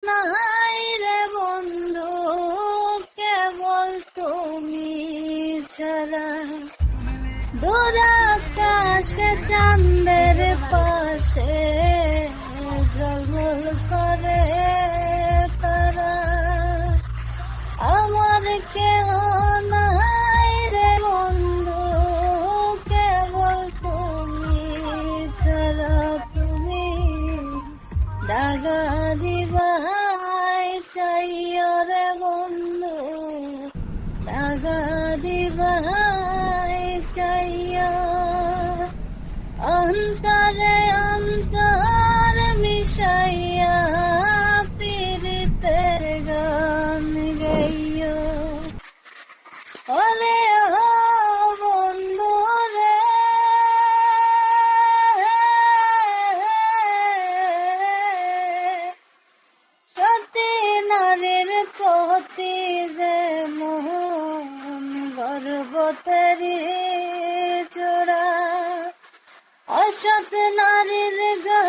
নাই রে বন্ধু কেবল তুমি ছাড়া, দূর আকাশে চাঁদের পাশে ঝলমল করে তারা, আমার কেহ নাই রে বন্ধু কেবল তুমি ছাড়া। তুমি দাগা দিবাই চাইও রে বন্ধু, দাগা দিবাই চাইও, অন্তরে অন্তর মিশাইয়া পীড়িতের গান গাইও। ওরে ও বন্ধু রে, সতী নারীর প্রতি যে মোহন গর্ভতেরি চোরা, অসৎ নারীর গা